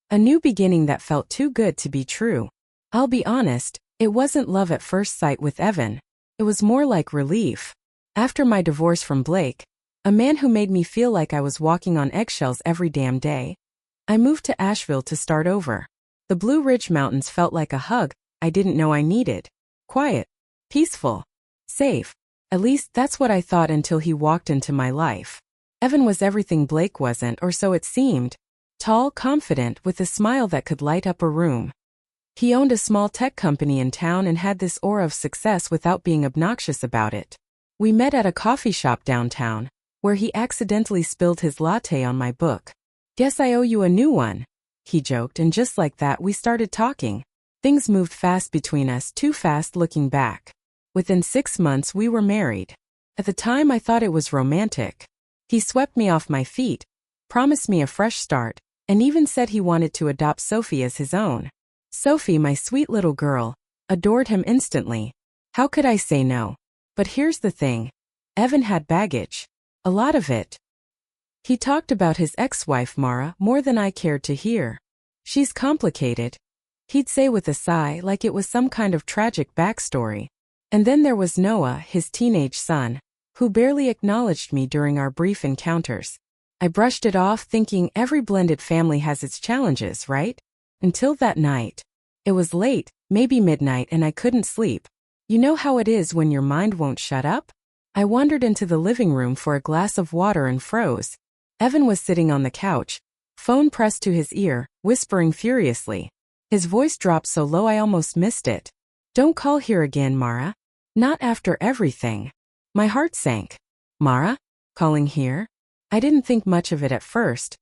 A new beginning that felt too good to be true. I'll be honest, it wasn't love at first sight with Evan. It was more like relief. After my divorce from Blake, a man who made me feel like I was walking on eggshells every damn day, I moved to Asheville to start over. The Blue Ridge Mountains felt like a hug I didn't know I needed. Quiet, peaceful, safe. At least that's what I thought until he walked into my life. Evan was everything Blake wasn't, or so it seemed. Tall, confident, with a smile that could light up a room. He owned a small tech company in town and had this aura of success without being obnoxious about it. We met at a coffee shop downtown, where he accidentally spilled his latte on my book. "Guess I owe you a new one," he joked, and just like that we started talking. Things moved fast between us, too fast looking back. Within 6 months we were married. At the time I thought it was romantic. He swept me off my feet, promised me a fresh start, and even said he wanted to adopt Sophie as his own. Sophie, my sweet little girl, adored him instantly. How could I say no? But here's the thing. Evan had baggage. A lot of it. He talked about his ex-wife Mara more than I cared to hear. "She's complicated," he'd say with a sigh, like it was some kind of tragic backstory. And then there was Noah, his teenage son, who barely acknowledged me during our brief encounters. I brushed it off, thinking every blended family has its challenges, right? Until that night. It was late, maybe midnight, and I couldn't sleep. You know how it is when your mind won't shut up? I wandered into the living room for a glass of water and froze. Evan was sitting on the couch, phone pressed to his ear, whispering furiously. His voice dropped so low I almost missed it. "Don't call here again, Mara. Not after everything." My heart sank. Mara? Calling here? I didn't think much of it at first,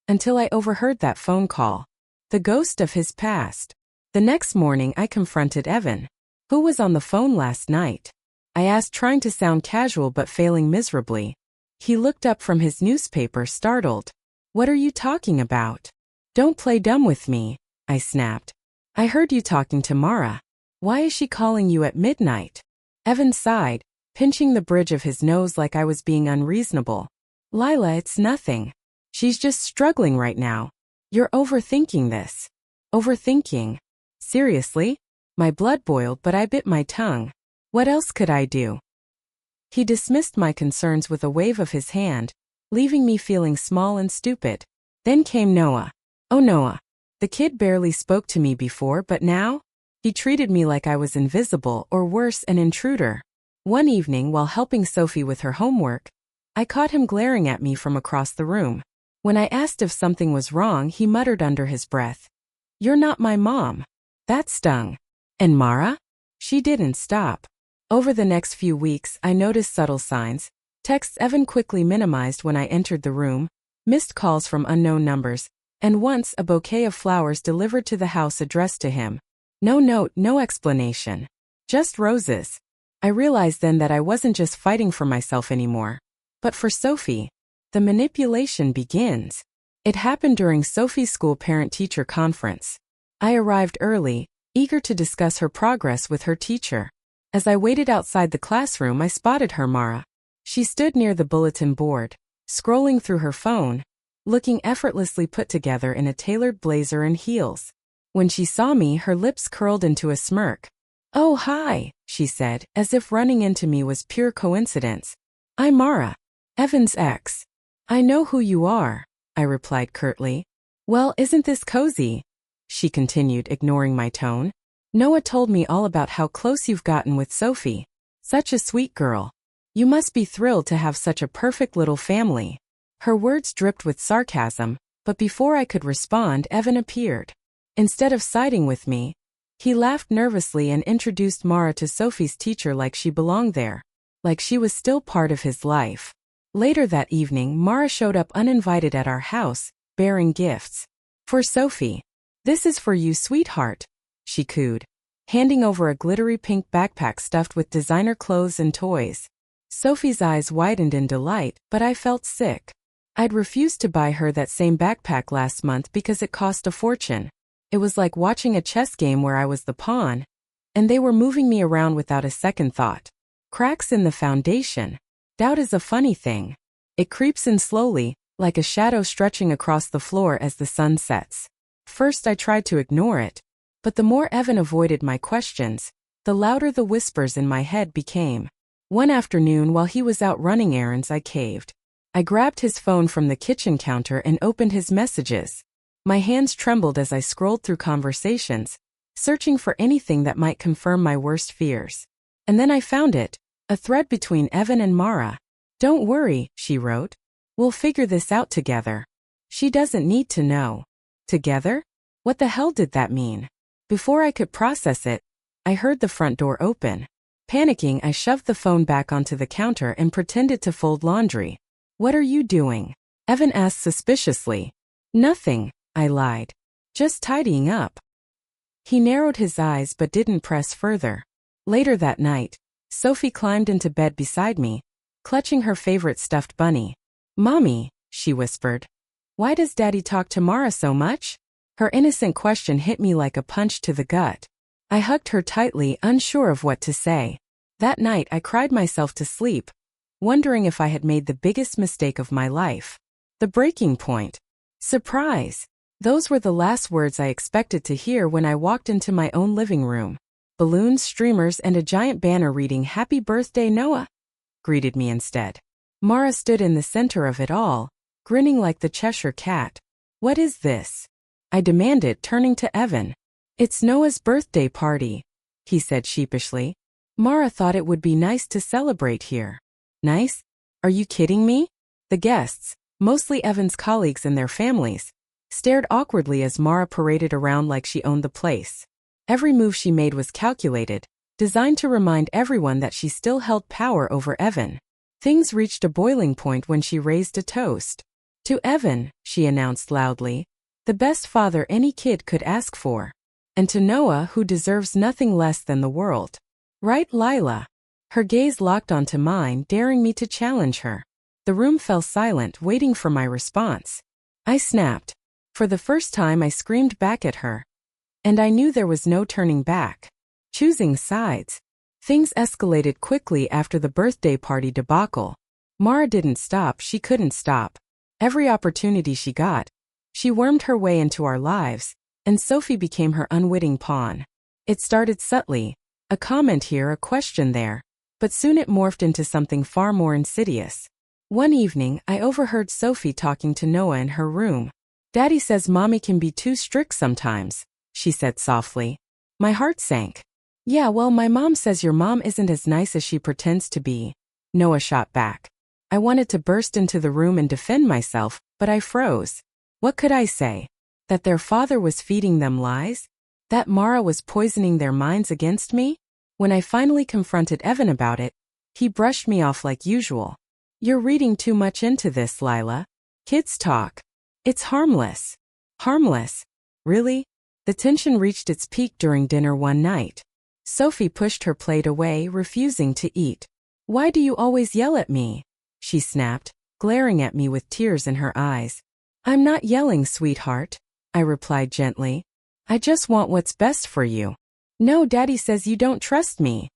until I overheard that phone call. The ghost of his past. The next morning I confronted Evan. "Who was on the phone last night?" I asked, trying to sound casual but failing miserably. He looked up from his newspaper, startled. "What are you talking about?" "Don't play dumb with me," I snapped. "I heard you talking to Mara. Why is she calling you at midnight?" Evan sighed, pinching the bridge of his nose like I was being unreasonable. "Lila, it's nothing. She's just struggling right now. You're overthinking this." Overthinking? Seriously? My blood boiled, but I bit my tongue. What else could I do? He dismissed my concerns with a wave of his hand, leaving me feeling small and stupid. Then came Noah. Oh, Noah. The kid barely spoke to me before, but now? He treated me like I was invisible, or worse, an intruder. One evening, while helping Sophie with her homework, I caught him glaring at me from across the room. When I asked if something was wrong, he muttered under his breath, "You're not my mom." That stung. And Mara? She didn't stop. Over the next few weeks, I noticed subtle signs. Texts Evan quickly minimized when I entered the room, missed calls from unknown numbers, and once a bouquet of flowers delivered to the house addressed to him. No note, no explanation. Just roses. I realized then that I wasn't just fighting for myself anymore, but for Sophie. The manipulation begins. It happened during Sophie's school parent-teacher conference. I arrived early, eager to discuss her progress with her teacher. As I waited outside the classroom, I spotted her, Mara. She stood near the bulletin board, scrolling through her phone, looking effortlessly put together in a tailored blazer and heels. When she saw me, her lips curled into a smirk. "Oh, hi," she said, as if running into me was pure coincidence. "I'm Mara, Evan's ex." "I know who you are," I replied curtly. "Well, isn't this cozy?" she continued, ignoring my tone. "Noah told me all about how close you've gotten with Sophie. Such a sweet girl. You must be thrilled to have such a perfect little family." Her words dripped with sarcasm, but before I could respond, Evan appeared. Instead of siding with me, he laughed nervously and introduced Mara to Sophie's teacher like she belonged there, like she was still part of his life. Later that evening, Mara showed up uninvited at our house, bearing gifts. "For Sophie. This is for you, sweetheart," she cooed, handing over a glittery pink backpack stuffed with designer clothes and toys. Sophie's eyes widened in delight, but I felt sick. I'd refused to buy her that same backpack last month because it cost a fortune. It was like watching a chess game where I was the pawn, and they were moving me around without a second thought. Cracks in the foundation. Doubt is a funny thing. It creeps in slowly, like a shadow stretching across the floor as the sun sets. first I tried to ignore it, but the more Evan avoided my questions, the louder the whispers in my head became. One afternoon while he was out running errands, I caved. I grabbed his phone from the kitchen counter and opened his messages. My hands trembled as I scrolled through conversations, searching for anything that might confirm my worst fears. And then I found it, a thread between Evan and Mara. "Don't worry," she wrote. "We'll figure this out together. She doesn't need to know." Together? What the hell did that mean? Before I could process it, I heard the front door open. Panicking, I shoved the phone back onto the counter and pretended to fold laundry. "What are you doing?" Evan asked suspiciously. "Nothing," I lied. "Just tidying up." He narrowed his eyes but didn't press further. Later that night, Sophie climbed into bed beside me, clutching her favorite stuffed bunny. "Mommy," she whispered, "why does Daddy talk to Mara so much?" Her innocent question hit me like a punch to the gut. I hugged her tightly, unsure of what to say. That night I cried myself to sleep, wondering if I had made the biggest mistake of my life. The breaking point. Surprise! Those were the last words I expected to hear when I walked into my own living room. Balloons, streamers, and a giant banner reading "Happy Birthday, Noah" greeted me instead. Mara stood in the center of it all, grinning like the Cheshire Cat. "What is this?" I demanded, turning to Evan. "It's Noah's birthday party," he said sheepishly. "Mara thought it would be nice to celebrate here." "Nice? Are you kidding me?" The guests, mostly Evan's colleagues and their families, stared awkwardly as Mara paraded around like she owned the place. Every move she made was calculated, designed to remind everyone that she still held power over Evan. Things reached a boiling point when she raised a toast. "To Evan," she announced loudly, "the best father any kid could ask for. And to Noah, who deserves nothing less than the world. Right, Lila?" Her gaze locked onto mine, daring me to challenge her. The room fell silent, waiting for my response. I snapped. For the first time I screamed back at her. And I knew there was no turning back. Choosing sides. Things escalated quickly after the birthday party debacle. Mara didn't stop, she couldn't stop. Every opportunity she got, she wormed her way into our lives, and Sophie became her unwitting pawn. It started subtly, a comment here, a question there, but soon it morphed into something far more insidious. One evening, I overheard Sophie talking to Noah in her room. "Daddy says Mommy can be too strict sometimes," she said softly. My heart sank. "Yeah, well, my mom says your mom isn't as nice as she pretends to be," Noah shot back. I wanted to burst into the room and defend myself, but I froze. What could I say? That their father was feeding them lies? That Mara was poisoning their minds against me? When I finally confronted Evan about it, he brushed me off like usual. "You're reading too much into this, Lila. Kids talk. It's harmless." Harmless? Really? The tension reached its peak during dinner one night. Sophie pushed her plate away, refusing to eat. "Why do you always yell at me?" she snapped, glaring at me with tears in her eyes. "I'm not yelling, sweetheart," I replied gently. "I just want what's best for you." "No, Daddy says you don't trust me,"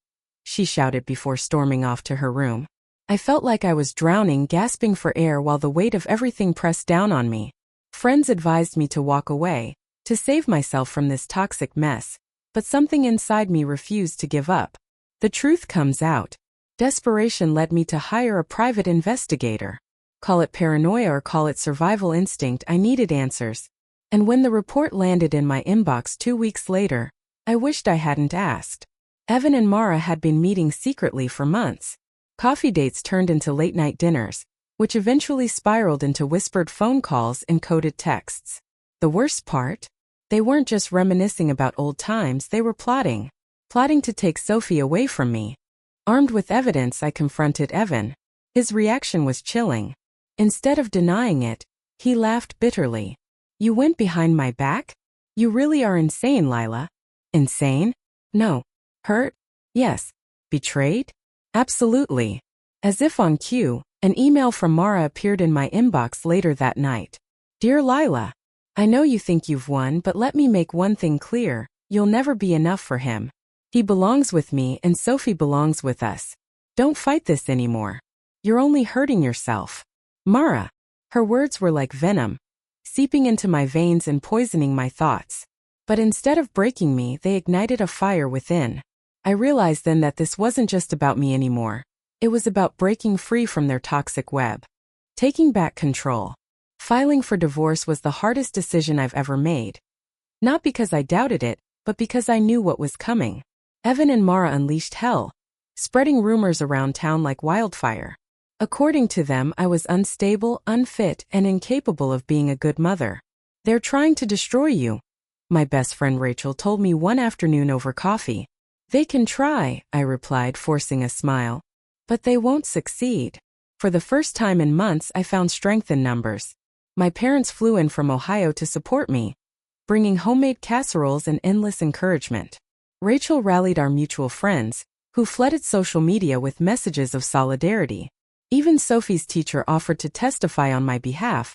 she shouted before storming off to her room. I felt like I was drowning, gasping for air while the weight of everything pressed down on me. Friends advised me to walk away, to save myself from this toxic mess, but something inside me refused to give up. The truth comes out. Desperation led me to hire a private investigator. Call it paranoia or call it survival instinct, I needed answers. And when the report landed in my inbox 2 weeks later, I wished I hadn't asked. Evan and Mara had been meeting secretly for months. Coffee dates turned into late-night dinners, which eventually spiraled into whispered phone calls and coded texts. The worst part? They weren't just reminiscing about old times, they were plotting. Plotting to take Sophie away from me. Armed with evidence, I confronted Evan. His reaction was chilling. Instead of denying it, he laughed bitterly. "You went behind my back? You really are insane, Lila." Insane? No. Hurt? Yes. Betrayed? Absolutely. As if on cue, an email from Mara appeared in my inbox later that night. "Dear Lila, I know you think you've won, but let me make one thing clear, you'll never be enough for him. He belongs with me and Sophie belongs with us. Don't fight this anymore. You're only hurting yourself. Mara." Her words were like venom, seeping into my veins and poisoning my thoughts. But instead of breaking me, they ignited a fire within. I realized then that this wasn't just about me anymore. It was about breaking free from their toxic web. Taking back control. Filing for divorce was the hardest decision I've ever made. Not because I doubted it, but because I knew what was coming. Evan and Mara unleashed hell, spreading rumors around town like wildfire. According to them, I was unstable, unfit, and incapable of being a good mother. "They're trying to destroy you," my best friend Rachel told me one afternoon over coffee. "They can try," I replied, forcing a smile. "But they won't succeed." For the first time in months, I found strength in numbers. My parents flew in from Ohio to support me, bringing homemade casseroles and endless encouragement. Rachel rallied our mutual friends, who flooded social media with messages of solidarity. Even Sophie's teacher offered to testify on my behalf,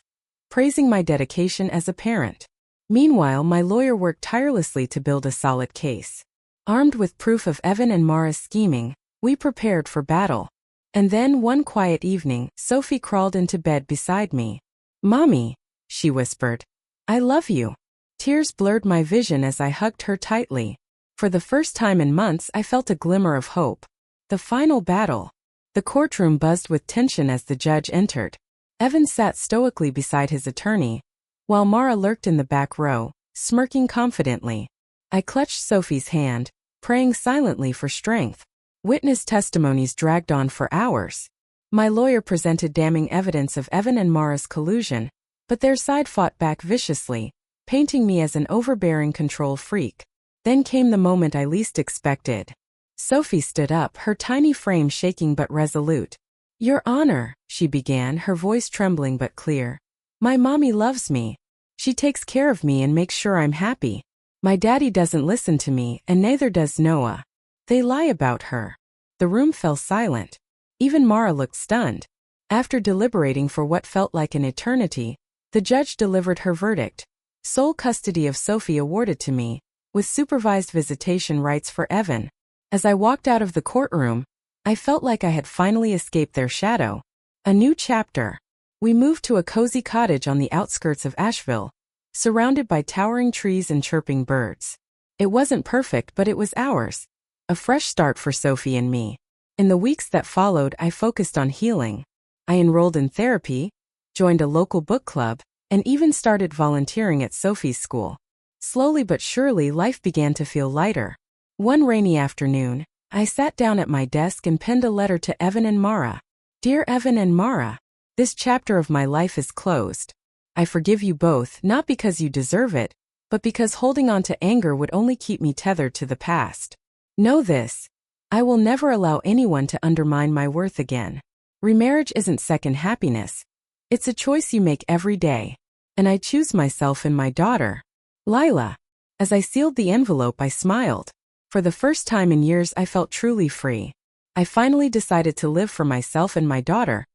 praising my dedication as a parent. Meanwhile, my lawyer worked tirelessly to build a solid case. Armed with proof of Evan and Mara's scheming, we prepared for battle. And then, one quiet evening, Sophie crawled into bed beside me. "Mommy," she whispered, "I love you." Tears blurred my vision as I hugged her tightly. For the first time in months, I felt a glimmer of hope. The final battle. The courtroom buzzed with tension as the judge entered. Evan sat stoically beside his attorney, while Mara lurked in the back row, smirking confidently. I clutched Sophie's hand, praying silently for strength. Witness testimonies dragged on for hours. My lawyer presented damning evidence of Evan and Mara's collusion, but their side fought back viciously, painting me as an overbearing control freak. Then came the moment I least expected. Sophie stood up, her tiny frame shaking but resolute. "Your Honor," she began, her voice trembling but clear. "My mommy loves me. She takes care of me and makes sure I'm happy. My daddy doesn't listen to me, and neither does Noah. They lie about her." The room fell silent. Even Mara looked stunned. After deliberating for what felt like an eternity, the judge delivered her verdict. Sole custody of Sophie awarded to me, with supervised visitation rights for Evan. As I walked out of the courtroom, I felt like I had finally escaped their shadow. A new chapter. We moved to a cozy cottage on the outskirts of Asheville, surrounded by towering trees and chirping birds. It wasn't perfect, but it was ours. A fresh start for Sophie and me. In the weeks that followed, I focused on healing. I enrolled in therapy, joined a local book club, and even started volunteering at Sophie's school. Slowly but surely, life began to feel lighter. One rainy afternoon, I sat down at my desk and penned a letter to Evan and Mara. "Dear Evan and Mara, this chapter of my life is closed. I forgive you both, not because you deserve it, but because holding on to anger would only keep me tethered to the past. Know this: I will never allow anyone to undermine my worth again. Remarriage isn't second happiness. It's a choice you make every day. And I choose myself and my daughter, Lila." As I sealed the envelope, I smiled. For the first time in years, I felt truly free. I finally decided to live for myself and my daughter,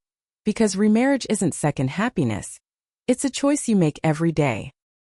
because remarriage isn't second happiness. It's a choice you make every day.